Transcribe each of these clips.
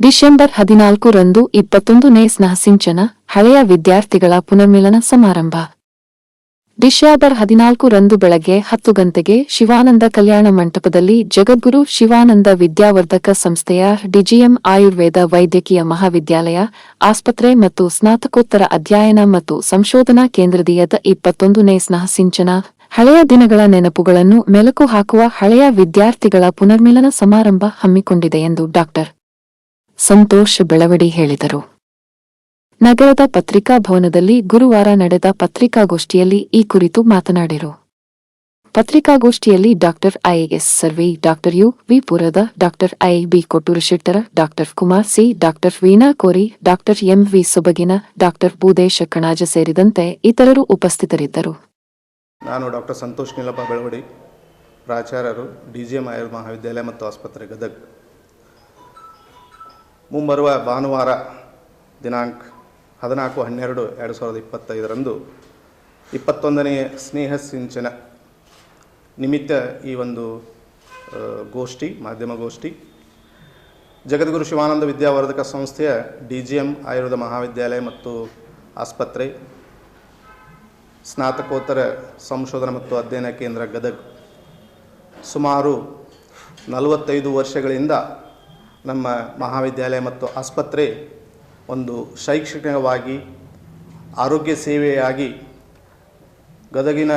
December 14ರಂದು 21ನೇ ಸ್ನೇಹಸಿಂಚನ ಹಳೆಯ ವಿದ್ಯಾರ್ಥಿಗಳ ಪುನರ್ಮಿಲನ ಸಮಾರಂಭ. ಡಿಸೆಂಬರ್ 14ರಂದು ಬೆಳಗ್ಗೆ 10 ಗಂಟೆಗೆ ಶಿವಾನಂದ ಕಲ್ಯಾಣ ಮಂಟಪದಲ್ಲಿ ಜಗದ್ಗುರು ಶಿವಾನಂದ ವಿದ್ಯಾವರ್ಧಕ ಸಂಸ್ಥೆಯ ಡಿಜಿಎಂ ಆಯುರ್ವೇದ ವೈದ್ಯಕೀಯ ಮಹಾವಿದ್ಯಾಲಯ, ಆಸ್ಪತ್ರೆ ಮತ್ತು ಸ್ನಾತಕೋತ್ತರ ಅಧ್ಯಯನ ಮತ್ತು ಸಂಶೋಧನಾ ಕೇಂದ್ರದಿಂದ 21ನೇ ಸ್ನೇಹಸಿಂಚನ ಹಳೆಯ ದಿನಗಳ ನೆನಪುಗಳನ್ನು ಮೆಲುಕು ಹಾಕುವ ಹಳೆಯ ವಿದ್ಯಾರ್ಥಿಗಳ ಪುನರ್ಮಿಲನ ಸಮಾರಂಭ ಹಮ್ಮಿಕೊಂಡಿದೆ ಎಂದು ಡಾ. ಸಂತೋಷ್ ಬೆಳವಡಿ ಹೇಳಿದರು. ನಗರದ ಪತ್ರಿಕಾ ಭವನದಲ್ಲಿ ಗುರುವಾರ ನಡೆದ ಪತ್ರಿಕಾಗೋಷ್ಠಿಯಲ್ಲಿ ಈ ಕುರಿತು ಮಾತನಾಡಿದರು. ಪತ್ರಿಕಾಗೋಷ್ಠಿಯಲ್ಲಿ ಡಾ. ಐಎಸ್ ಸರ್ವಿ, ಡಾ. ಯು. ವಿ. ಪುರದ, ಡಾ. ಐ. ಬಿ. ಕೊಟ್ಟೂರು ಶೆಟ್ಟರ, ಡಾ. ಕುಮಾರ್ ಸಿ, ಡಾ. ವೀಣಾ ಕೋರಿ, ಡಾ. ಎಂ. ವಿ. ಸುಬಗಿನ, ಡಾ. ಭೂದೇಶ ಕಣಾಜ ಸೇರಿದಂತೆ ಇತರರು ಉಪಸ್ಥಿತರಿದ್ದರು. ನಾನು ಡಾ. ಸಂತೋಷ್ ನೀಲಪ್ಪ ಬೆಳವಡಿ, ಪ್ರಾಚಾರ್ಯರು, ಡಿಜಿಎಂ ಆಯುರ್ವೇದ ಮಹಾವಿದ್ಯಾಲಯ ಮತ್ತು ಆಸ್ಪತ್ರೆ ಗದಗ್. ಮುಂಬರುವ ಭಾನುವಾರ ದಿನಾಂಕ 14/12/2025ರಂದು 21ನೇ ಸ್ನೇಹ ಸಿಂಚನ ನಿಮಿತ್ತ ಈ ಒಂದು ಗೋಷ್ಠಿ, ಮಾಧ್ಯಮ ಗೋಷ್ಠಿ ಜಗದ್ಗುರು ಶಿವಾನಂದ ವಿದ್ಯಾವರ್ಧಕ ಸಂಸ್ಥೆಯ ಡಿಜಿಎಂ ಆಯುರ್ವೇದ ಮಹಾವಿದ್ಯಾಲಯ ಮತ್ತು ಆಸ್ಪತ್ರೆ, ಸ್ನಾತಕೋತ್ತರ ಸಂಶೋಧನಾ ಮತ್ತು ಅಧ್ಯಯನ ಕೇಂದ್ರ ಗದಗ್ ಸುಮಾರು 45 ವರ್ಷಗಳಿಂದ ನಮ್ಮ ಮಹಾವಿದ್ಯಾಲಯ ಮತ್ತು ಆಸ್ಪತ್ರೆ ಒಂದು ಶೈಕ್ಷಣಿಕವಾಗಿ, ಆರೋಗ್ಯ ಸೇವೆಯಾಗಿ ಗದಗಿನ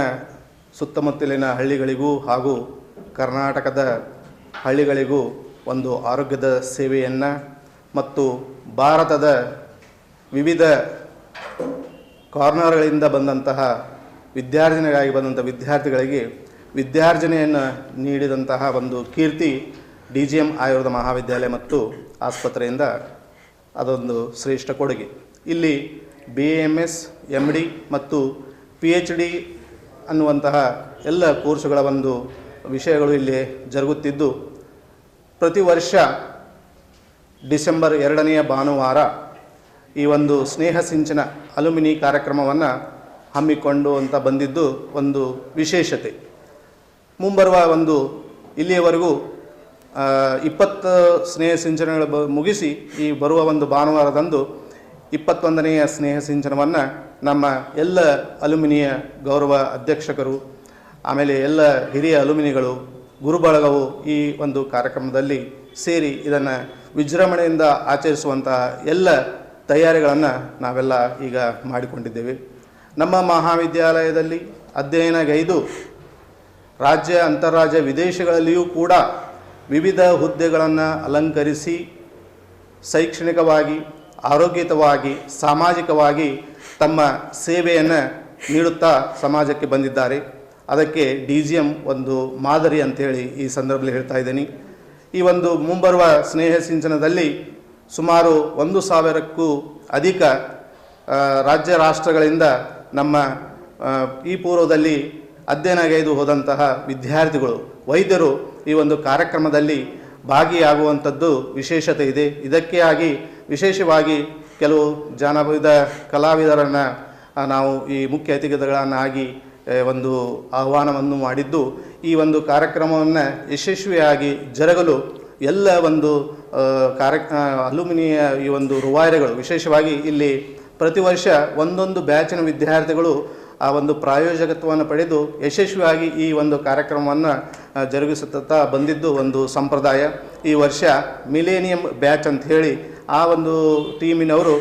ಸುತ್ತಮುತ್ತಲಿನ ಹಳ್ಳಿಗಳಿಗೂ ಹಾಗೂ ಕರ್ನಾಟಕದ ಹಳ್ಳಿಗಳಿಗೂ ಒಂದು ಆರೋಗ್ಯದ ಸೇವೆಯನ್ನು ಮತ್ತು ಭಾರತದ ವಿವಿಧ ಕಾರ್ನರ್ಗಳಿಂದ ಬಂದಂತಹ ವಿದ್ಯಾರ್ಥಿಗಳಿಗೆ ವಿದ್ಯಾರ್ಜನೆಯನ್ನು ನೀಡಿದಂತಹ ಒಂದು ಕೀರ್ತಿ ಡಿಜಿಎಂ ಆಯುರ್ವೇದ ಮಹಾವಿದ್ಯಾಲಯ ಮತ್ತು ಆಸ್ಪತ್ರೆಯಿಂದ ಅದೊಂದು ಶ್ರೇಷ್ಠ ಕೊಡುಗೆ. ಇಲ್ಲಿ BAMS, MD ಮತ್ತು PhD ಅನ್ನುವಂತಹ ಎಲ್ಲ ಕೋರ್ಸುಗಳ ಒಂದು ವಿಷಯಗಳು ಇಲ್ಲಿ ಜರುಗುತ್ತಿದ್ದು, ಪ್ರತಿ ವರ್ಷ ಡಿಸೆಂಬರ್ 2ನೇ ಭಾನುವಾರ ಈ ಒಂದು ಸ್ನೇಹ ಸಿಂಚನ ಅಲುಮಿನಿ ಕಾರ್ಯಕ್ರಮವನ್ನು ಹಮ್ಮಿಕೊಂಡು ಅಂತ ಬಂದಿದ್ದು ಒಂದು ವಿಶೇಷತೆ. ಮುಂಬರುವ ಒಂದು ಇಲ್ಲಿಯವರೆಗೂ 20 ಸ್ನೇಹ ಸಿಂಚನಗಳು ಮುಗಿಸಿ ಈ ಬರುವ ಒಂದು ಭಾನುವಾರದಂದು 21ನೆಯ ಸ್ನೇಹ ಸಿಂಚನವನ್ನು ನಮ್ಮ ಎಲ್ಲ ಅಲುಮಿನಿಯ ಗೌರವ ಅಧ್ಯಕ್ಷಕರು, ಆಮೇಲೆ ಎಲ್ಲ ಹಿರಿಯ ಅಲುಮಿನಿಗಳು, ಗುರುಬಳಗವು ಈ ಒಂದು ಕಾರ್ಯಕ್ರಮದಲ್ಲಿ ಸೇರಿ ಇದನ್ನು ವಿಜೃಂಭಣೆಯಿಂದ ಆಚರಿಸುವಂತಹ ಎಲ್ಲ ತಯಾರಿಗಳನ್ನು ನಾವೆಲ್ಲ ಈಗ ಮಾಡಿಕೊಂಡಿದ್ದೇವೆ. ನಮ್ಮ ಮಹಾವಿದ್ಯಾಲಯದಲ್ಲಿ ಅಧ್ಯಯನಗೈದು ರಾಜ್ಯ, ಅಂತಾರಾಜ್ಯ, ವಿದೇಶಗಳಲ್ಲಿಯೂ ಕೂಡ ವಿವಿಧ ಹುದ್ದೆಗಳನ್ನು ಅಲಂಕರಿಸಿ ಶೈಕ್ಷಣಿಕವಾಗಿ, ಆರೋಗ್ಯಯುತವಾಗಿ, ಸಾಮಾಜಿಕವಾಗಿ ತಮ್ಮ ಸೇವೆಯನ್ನು ನೀಡುತ್ತಾ ಸಮಾಜಕ್ಕೆ ಬಂದಿದ್ದಾರೆ. ಅದಕ್ಕೆ DGM ಒಂದು ಮಾದರಿ ಅಂಥೇಳಿ ಈ ಸಂದರ್ಭದಲ್ಲಿ ಹೇಳ್ತಾ ಇದ್ದೀನಿ. ಈ ಒಂದು ಮುಂಬರುವ ಸ್ನೇಹ ಸಿಂಚನದಲ್ಲಿ ಸುಮಾರು 1,000ಕ್ಕೂ ಅಧಿಕ ರಾಜ್ಯ ರಾಷ್ಟ್ರಗಳಿಂದ ನಮ್ಮ ಈ ಪೂರ್ವದಲ್ಲಿ ಅಧ್ಯಯನಗೈದು ಹೋದಂತಹ ವಿದ್ಯಾರ್ಥಿಗಳು, ವೈದ್ಯರು ಈ ಒಂದು ಕಾರ್ಯಕ್ರಮದಲ್ಲಿ ಭಾಗಿಯಾಗುವಂಥದ್ದು ವಿಶೇಷತೆ ಇದೆ. ಇದಕ್ಕೆ ಆಗಿ ವಿಶೇಷವಾಗಿ ಕೆಲವು ಜಾನಪದ ಕಲಾವಿದರನ್ನು ನಾವು ಈ ಮುಖ್ಯ ಅತಿಥಿಗಳನ್ನಾಗಿ ಒಂದು ಆಹ್ವಾನವನ್ನು ಮಾಡಿದ್ದು, ಈ ಒಂದು ಕಾರ್ಯಕ್ರಮವನ್ನು ಯಶಸ್ವಿಯಾಗಿ ಜರುಗಲು ಎಲ್ಲ ಒಂದು ಅಲುಮಿನಿಯ ಈ ಒಂದು ರೂವಾರಿಗಳು, ವಿಶೇಷವಾಗಿ ಇಲ್ಲಿ ಪ್ರತಿ ವರ್ಷ ಒಂದೊಂದು ಬ್ಯಾಚಿನ ವಿದ್ಯಾರ್ಥಿಗಳು ಆ ಒಂದು ಪ್ರಾಯೋಜಕತ್ವವನ್ನು ಪಡೆದು ಯಶಸ್ವಿಯಾಗಿ ಈ ಒಂದು ಕಾರ್ಯಕ್ರಮವನ್ನು ಜರುಗಿಸುತ್ತಾ ಬಂದಿದ್ದು ಒಂದು ಸಂಪ್ರದಾಯ. ಈ ವರ್ಷ ಮಿಲೇನಿಯಂ ಬ್ಯಾಚ್ ಅಂತ ಹೇಳಿ ಆ ಒಂದು ಟೀಮಿನವರು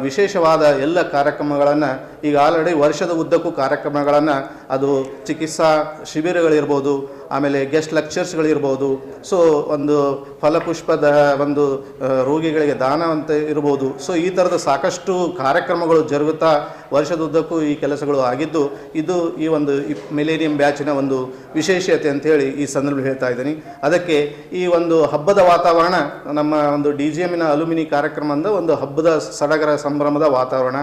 ವಿಶೇಷವಾದ ಎಲ್ಲ ಕಾರ್ಯಕ್ರಮಗಳನ್ನು ಈಗ ಆಲ್ರೆಡಿ ವರ್ಷದ ಉದ್ದಕ್ಕೂ ಕಾರ್ಯಕ್ರಮಗಳನ್ನು, ಅದು ಚಿಕಿತ್ಸಾ ಶಿಬಿರಗಳಿರ್ಬೋದು, ಆಮೇಲೆ ಗೆಸ್ಟ್ ಲೆಕ್ಚರ್ಸ್ಗಳಿರ್ಬೋದು, ಸೊ ಒಂದು ಫಲಪುಷ್ಪದ ಒಂದು ರೋಗಿಗಳಿಗೆ ದಾನ ಅಂತ ಇರ್ಬೋದು. ಸೊ ಈ ಥರದ ಸಾಕಷ್ಟು ಕಾರ್ಯಕ್ರಮಗಳು ಜರುಗುತ್ತಾ ವರ್ಷದುದ್ದಕ್ಕೂ ಈ ಕೆಲಸಗಳು ಆಗಿದ್ದು, ಇದು ಈ ಒಂದು ಮಿಲೇನಿಯಂ ಬ್ಯಾಚಿನ ಒಂದು ವಿಶೇಷತೆ ಅಂಥೇಳಿ ಈ ಸಂದರ್ಭದಲ್ಲಿ ಹೇಳ್ತಾ ಇದ್ದೀನಿ. ಅದಕ್ಕೆ ಈ ಒಂದು ಹಬ್ಬದ ವಾತಾವರಣ, ನಮ್ಮ ಒಂದು DGMನ ಅಲುಮಿನಿ ಕಾರ್ಯಕ್ರಮದ ಒಂದು ಹಬ್ಬದ ಸಡಗರ ಸಂಭ್ರಮದ ವಾತಾವರಣ.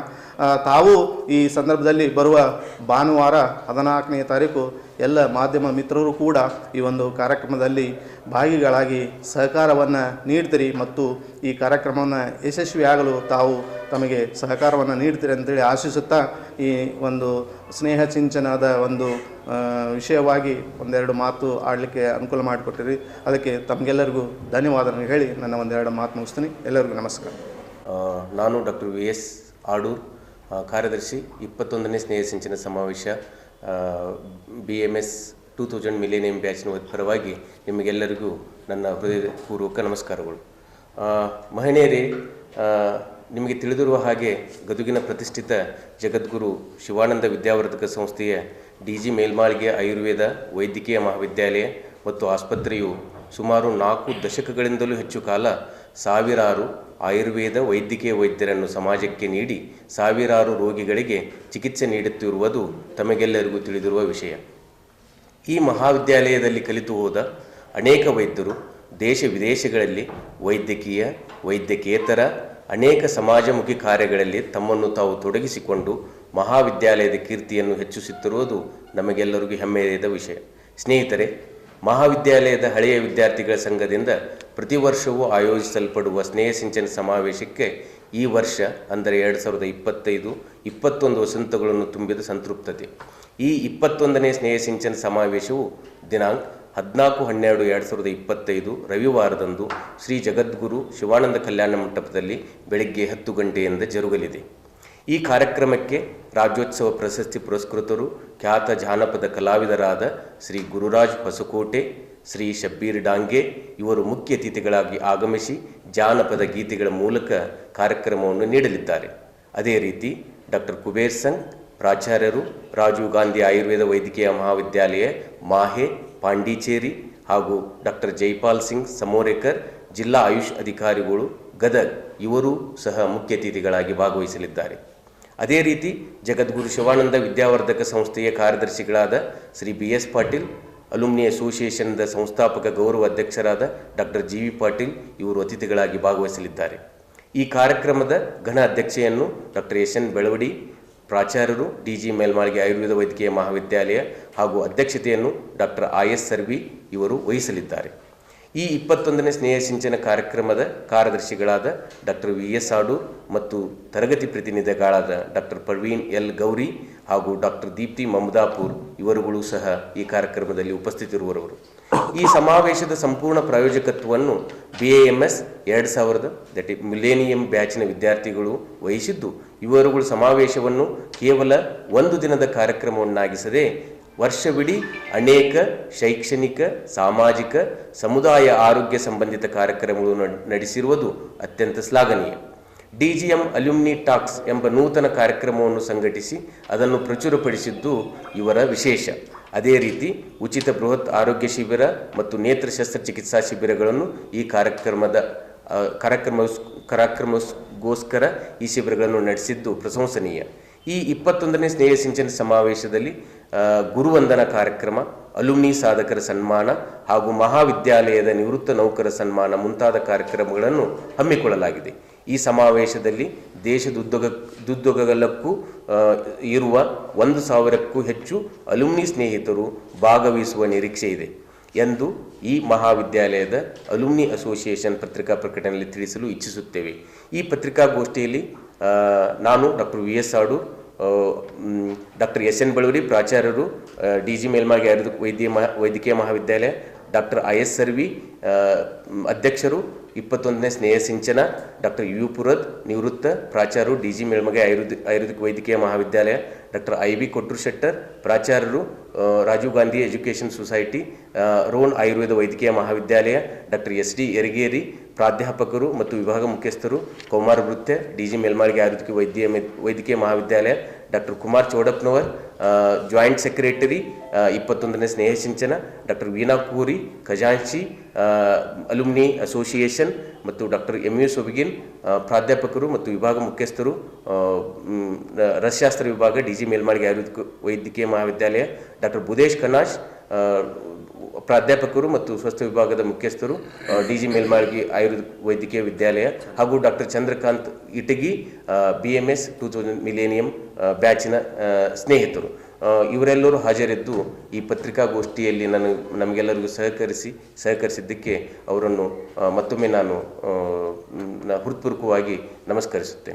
ತಾವು ಈ ಸಂದರ್ಭದಲ್ಲಿ ಬರುವ ಭಾನುವಾರ 14ನೇ ತಾರೀಕು ಎಲ್ಲ ಮಾಧ್ಯಮ ಮಿತ್ರರು ಕೂಡ ಈ ಒಂದು ಕಾರ್ಯಕ್ರಮದಲ್ಲಿ ಭಾಗಿಗಳಾಗಿ ಸಹಕಾರವನ್ನು ನೀಡ್ತೀರಿ ಮತ್ತು ಈ ಕಾರ್ಯಕ್ರಮವನ್ನು ಯಶಸ್ವಿಯಾಗಲು ತಾವು ತಮಗೆ ಸಹಕಾರವನ್ನು ನೀಡ್ತೀರಿ ಅಂತೇಳಿ ಆಶಿಸುತ್ತಾ ಈ ಒಂದು ಸ್ನೇಹ ಸಿಂಚನದ ಒಂದು ವಿಷಯವಾಗಿ ಒಂದೆರಡು ಮಾತು ಆಡಲಿಕ್ಕೆ ಅನುಕೂಲ ಮಾಡಿಕೊಟ್ಟಿರಿ. ಅದಕ್ಕೆ ತಮಗೆಲ್ಲರಿಗೂ ಧನ್ಯವಾದಗಳನ್ನು ಹೇಳಿ ನನ್ನ ಒಂದೆರಡು ಮಾತು ಮುಗಿಸ್ತೀನಿ. ಎಲ್ಲರಿಗೂ ನಮಸ್ಕಾರ. ನಾನು ಡಾಕ್ಟರ್ VS ಆಡೂರ್, ಕಾರ್ಯದರ್ಶಿ 21ನೇ ಸ್ನೇಹ ಸಿಂಚನ ಸಮಾವೇಶ BMS 2000 ಮಿಲೇನಿಯಂ ಬ್ಯಾಚ್ನ ಪರವಾಗಿ ನಿಮಗೆಲ್ಲರಿಗೂ ನನ್ನ ಹೃದಯಪೂರ್ವಕ ನಮಸ್ಕಾರಗಳು. ಮಹಿಳೆಯರೇ, ನಿಮಗೆ ತಿಳಿದಿರುವ ಹಾಗೆ ಗದುಗಿನ ಪ್ರತಿಷ್ಠಿತ ಜಗದ್ಗುರು ಶಿವಾನಂದ ವಿದ್ಯಾವರ್ಧಕ ಸಂಸ್ಥೆಯ DG ಮೇಲ್ಮಾಳಿಗೆ ಆಯುರ್ವೇದ ವೈದ್ಯಕೀಯ ಮಹಾವಿದ್ಯಾಲಯ ಮತ್ತು ಆಸ್ಪತ್ರೆಯು ಸುಮಾರು 4 ದಶಕಗಳಿಂದಲೂ ಹೆಚ್ಚು ಕಾಲ ಸಾವಿರಾರು ಆಯುರ್ವೇದ ವೈದ್ಯಕೀಯ ವೈದ್ಯರನ್ನು ಸಮಾಜಕ್ಕೆ ನೀಡಿ ಸಾವಿರಾರು ರೋಗಿಗಳಿಗೆ ಚಿಕಿತ್ಸೆ ನೀಡುತ್ತಿರುವುದು ತಮಗೆಲ್ಲರಿಗೂ ತಿಳಿದಿರುವ ವಿಷಯ. ಈ ಮಹಾವಿದ್ಯಾಲಯದಲ್ಲಿ ಕಲಿತು ಹೋದ ಅನೇಕ ವೈದ್ಯರು ದೇಶ ವಿದೇಶಗಳಲ್ಲಿ ವೈದ್ಯಕೇತರ ಅನೇಕ ಸಮಾಜಮುಖಿ ಕಾರ್ಯಗಳಲ್ಲಿ ತಮ್ಮನ್ನು ತಾವು ತೊಡಗಿಸಿಕೊಂಡು ಮಹಾವಿದ್ಯಾಲಯದ ಕೀರ್ತಿಯನ್ನು ಹೆಚ್ಚಿಸುತ್ತಿರುವುದು ನಮಗೆಲ್ಲರಿಗೂ ಹೆಮ್ಮೆಯದ ವಿಷಯ. ಸ್ನೇಹಿತರೆ, ಮಹಾವಿದ್ಯಾಲಯದ ಹಳೆಯ ವಿದ್ಯಾರ್ಥಿಗಳ ಸಂಘದಿಂದ ಪ್ರತಿ ವರ್ಷವೂ ಆಯೋಜಿಸಲ್ಪಡುವ ಸ್ನೇಹ ಸಿಂಚನ ಸಮಾವೇಶಕ್ಕೆ ಈ ವರ್ಷ ಅಂದರೆ 2025-21 ವಸಂತಗಳನ್ನು ತುಂಬಿದ ಸಂತೃಪ್ತತೆ. ಈ 21ನೇ ಸ್ನೇಹ ಸಿಂಚನ ಸಮಾವೇಶವು ದಿನಾಂಕ 14-12-2025 ರವಿವಾರದಂದು ಶ್ರೀ ಜಗದ್ಗುರು ಶಿವಾನಂದ ಕಲ್ಯಾಣ ಮಂಟಪದಲ್ಲಿ ಬೆಳಗ್ಗೆ 10 ಗಂಟೆಯಿಂದ ಜರುಗಲಿದೆ. ಈ ಕಾರ್ಯಕ್ರಮಕ್ಕೆ ರಾಜ್ಯೋತ್ಸವ ಪ್ರಶಸ್ತಿ ಪುರಸ್ಕೃತರು, ಖ್ಯಾತ ಜಾನಪದ ಕಲಾವಿದರಾದ ಶ್ರೀ ಗುರುರಾಜ್ ಹೊಸಕೋಟೆ, ಶ್ರೀ ಶಬ್ಬೀರ್ ಡಾಂಗೆ ಇವರು ಮುಖ್ಯ ಅತಿಥಿಗಳಾಗಿ ಆಗಮಿಸಿ ಜಾನಪದ ಗೀತೆಗಳ ಮೂಲಕ ಕಾರ್ಯಕ್ರಮವನ್ನು ನೀಡಲಿದ್ದಾರೆ. ಅದೇ ರೀತಿ ಡಾಕ್ಟರ್ ಕುಬೇರ್ ಸಂಘ್ ಪ್ರಾಚಾರ್ಯರು, ರಾಜೀವ್ ಗಾಂಧಿ ಆಯುರ್ವೇದ ವೈದ್ಯಕೀಯ ಮಹಾವಿದ್ಯಾಲಯ ಮಾಹೆ ಪಾಂಡಿಚೇರಿ ಹಾಗೂ ಡಾಕ್ಟರ್ ಜೈಪಾಲ್ ಸಿಂಗ್ ಸಮೋರೇಕರ್ ಜಿಲ್ಲಾ ಆಯುಷ್ ಅಧಿಕಾರಿಗಳು ಗದಗ್ ಇವರು ಸಹ ಮುಖ್ಯ ಅತಿಥಿಗಳಾಗಿ ಭಾಗವಹಿಸಲಿದ್ದಾರೆ. ಅದೇ ರೀತಿ ಜಗದ್ಗುರು ಶಿವಾನಂದ ವಿದ್ಯಾವರ್ಧಕ ಸಂಸ್ಥೆಯ ಕಾರ್ಯದರ್ಶಿಗಳಾದ ಶ್ರೀ BS ಪಾಟೀಲ್, ಅಲುಮ್ನಿ ಅಸೋಸಿಯೇಷನ್ದ ಸಂಸ್ಥಾಪಕ ಗೌರವ ಅಧ್ಯಕ್ಷರಾದ ಡಾಕ್ಟರ್ GV ಪಾಟೀಲ್ ಇವರು ಅತಿಥಿಗಳಾಗಿ ಭಾಗವಹಿಸಲಿದ್ದಾರೆ. ಈ ಕಾರ್ಯಕ್ರಮದ ಘನ ಅಧ್ಯಕ್ಷೆಯನ್ನು ಡಾಕ್ಟರ್ SN ಬೆಳವಡಿ ಪ್ರಾಚಾರ್ಯರು, DG ಮೇಲ್ಮಾಳಿಗೆ ಆಯುರ್ವೇದ ವೈದ್ಯಕೀಯ ಮಹಾವಿದ್ಯಾಲಯ ಹಾಗೂ ಅಧ್ಯಕ್ಷತೆಯನ್ನು ಡಾಕ್ಟರ್ IS ಸರ್ವಿ ಇವರು ವಹಿಸಲಿದ್ದಾರೆ. ಈ 21ನೇ ಸ್ನೇಹ ಸಿಂಚನ ಕಾರ್ಯಕ್ರಮದ ಕಾರ್ಯದರ್ಶಿಗಳಾದ ಡಾಕ್ಟರ್ VS ಆಡೂರ್ ಮತ್ತು ತರಗತಿ ಪ್ರತಿನಿಧಿಗಳಾದ ಡಾಕ್ಟರ್ ಪ್ರವೀಣ್ L ಗೌರಿ ಹಾಗೂ ಡಾಕ್ಟರ್ ದೀಪ್ತಿ ಮಮದಾಪುರ್ ಇವರುಗಳು ಸಹ ಈ ಕಾರ್ಯಕ್ರಮದಲ್ಲಿ ಉಪಸ್ಥಿತರಿರುವವರು. ಈ ಸಮಾವೇಶದ ಸಂಪೂರ್ಣ ಪ್ರಾಯೋಜಕತ್ವವನ್ನು BAMS 2000 ಮಿಲೇನಿಯಂ ಬ್ಯಾಚಿನ ವಿದ್ಯಾರ್ಥಿಗಳು ವಹಿಸಿದ್ದು, ಇವರುಗಳು ಸಮಾವೇಶವನ್ನು ಕೇವಲ ಒಂದು ದಿನದ ಕಾರ್ಯಕ್ರಮವನ್ನಾಗಿಸದೆ ವರ್ಷವಿಡೀ ಅನೇಕ ಶೈಕ್ಷಣಿಕ, ಸಾಮಾಜಿಕ, ಸಮುದಾಯ ಆರೋಗ್ಯ ಸಂಬಂಧಿತ ಕಾರ್ಯಕ್ರಮಗಳು ನಡೆಸಿರುವುದು ಅತ್ಯಂತ ಶ್ಲಾಘನೀಯ. DGM ಅಲ್ಯುಮ್ನಿ ಟಾಕ್ಸ್ ಎಂಬ ನೂತನ ಕಾರ್ಯಕ್ರಮವನ್ನು ಸಂಘಟಿಸಿ ಅದನ್ನು ಪ್ರಚುರಪಡಿಸಿದ್ದು ಇವರ ವಿಶೇಷ. ಅದೇ ರೀತಿ ಉಚಿತ ಬೃಹತ್ ಆರೋಗ್ಯ ಶಿಬಿರ ಮತ್ತು ನೇತ್ರ ಶಸ್ತ್ರಚಿಕಿತ್ಸಾ ಶಿಬಿರಗಳನ್ನು ಈ ಕಾರ್ಯಕ್ರಮಗೋಸ್ಕರ ಈ ಶಿಬಿರಗಳನ್ನು ನಡೆಸಿದ್ದು ಪ್ರಶಂಸನೀಯ. ಈ 21ನೇ ಸ್ನೇಹ ಸಿಂಚನ ಸಮಾವೇಶದಲ್ಲಿ ಗುರುವಂದನ ಕಾರ್ಯಕ್ರಮ, ಅಲುಮ್ನಿ ಸಾಧಕರ ಸನ್ಮಾನ ಹಾಗೂ ಮಹಾವಿದ್ಯಾಲಯದ ನಿವೃತ್ತ ನೌಕರ ಸನ್ಮಾನ ಮುಂತಾದ ಕಾರ್ಯಕ್ರಮಗಳನ್ನು ಹಮ್ಮಿಕೊಳ್ಳಲಾಗಿದೆ. ಈ ಸಮಾವೇಶದಲ್ಲಿ ದೇಶದುದ್ದಗಲಕ್ಕೂ ಇರುವ 1,000ಕ್ಕೂ ಹೆಚ್ಚು ಅಲುಮ್ನಿ ಸ್ನೇಹಿತರು ಭಾಗವಹಿಸುವ ನಿರೀಕ್ಷೆ ಇದೆ ಎಂದು ಈ ಮಹಾವಿದ್ಯಾಲಯದ ಅಲುಮ್ನಿ ಅಸೋಸಿಯೇಷನ್ ಪತ್ರಿಕಾ ಪ್ರಕಟಣೆಯಲ್ಲಿ ತಿಳಿಸಲು ಇಚ್ಛಿಸುತ್ತೇವೆ. ಈ ಪತ್ರಿಕಾಗೋಷ್ಠಿಯಲ್ಲಿ ನಾನು doctor VS Adur, doctor SN Belavadi ಪ್ರಾಚಾರ್ಯರು, DG ಮೇಲ್ಮಾಳಿಗೆ ಆಯುರ್ವೇದ ವೈದ್ಯಕೀಯ ಮಹಾವಿದ್ಯಾಲಯ, ಡಾಕ್ಟರ್ IS ಸರ್ವಿ ಅಧ್ಯಕ್ಷರು, 21ನೇ ಸ್ನೇಹ ಸಿಂಚನ ಡಾಕ್ಟರ್ UU ಪುರದ್ ನಿವೃತ್ತ ಪ್ರಾಚಾರ್ಯರು, DG ಮೇಲ್ಮಾಳಿಗೆ ಆಯುರ್ವೇದಿಕ್ ವೈದ್ಯಕೀಯ ಮಹಾವಿದ್ಯಾಲಯ, ಡಾಕ್ಟರ್ IB ಕೊಟ್ರು ಶೆಟ್ಟರ್ ಪ್ರಾಚಾರ್ಯರು, ರಾಜೀವ್ ಗಾಂಧಿ ಎಜುಕೇಷನ್ ಸೊಸೈಟಿ ರೋನ್ ಆಯುರ್ವೇದ ವೈದ್ಯಕೀಯ ಮಹಾವಿದ್ಯಾಲಯ, ಡಾಕ್ಟರ್ SD ಯರಗೇರಿ ಪ್ರಾಧ್ಯಾಪಕರು ಮತ್ತು ವಿಭಾಗ ಮುಖ್ಯಸ್ಥರು, ಕೌಮಾರ ವೃತ್ಯ, DG ಮೇಲ್ಮಾಳಿಗೆ ಆಯುರ್ವೇದಿಕ ವೈದ್ಯಕೀಯ ಮಹಾವಿದ್ಯಾಲಯ, ಡಾಕ್ಟರ್ ಕುಮಾರ್ ಚೌಡಪ್ಪನವರ್ ಜಾಯಿಂಟ್ ಸೆಕ್ರೆಟರಿ 21ನೇ ಸ್ನೇಹ ಸಿಂಚನ, ಡಾಕ್ಟರ್ ವೀಣಾ ಕೂರಿ ಖಜಾಂಚಿ ಅಲುಮ್ನಿ ಅಸೋಸಿಯೇಷನ್ ಮತ್ತು ಡಾಕ್ಟರ್ MU ಸೊಬಗಿನ್ ಪ್ರಾಧ್ಯಾಪಕರು ಮತ್ತು ವಿಭಾಗ ಮುಖ್ಯಸ್ಥರು, ರಸಶಾಸ್ತ್ರ ವಿಭಾಗ, DG ಮೇಲ್ಮಾಳಿಗೆ ಆಯುರ್ವೇದಿಕ ವೈದ್ಯಕೀಯ ಮಹಾವಿದ್ಯಾಲಯ, ಡಾಕ್ಟರ್ ಬುದೇಶ್ ಕನಾಶ್ ಪ್ರಾಧ್ಯಾಪಕರು ಮತ್ತು ಸ್ವಸ್ಥ ವಿಭಾಗದ ಮುಖ್ಯಸ್ಥರು, DG ಮೇಲ್ಮಾಳಿಗೆ ಆಯುರ್ವೇದ ವೈದ್ಯಕೀಯ ವಿದ್ಯಾಲಯ ಹಾಗೂ doctor Chandrakant Itagi BMS 2000 millennium ಬ್ಯಾಚಿನ ಸ್ನೇಹಿತರು ಇವರೆಲ್ಲರೂ ಹಾಜರಿದ್ದು ಈ ಪತ್ರಿಕಾಗೋಷ್ಠಿಯಲ್ಲಿ ನಮಗೆಲ್ಲರಿಗೂ ಸಹಕರಿಸಿದ್ದಕ್ಕೆ ಅವರನ್ನು ಮತ್ತೊಮ್ಮೆ ನಾನು ಹೃತ್ಪೂರ್ವಕವಾಗಿ ನಮಸ್ಕರಿಸುತ್ತೇನೆ.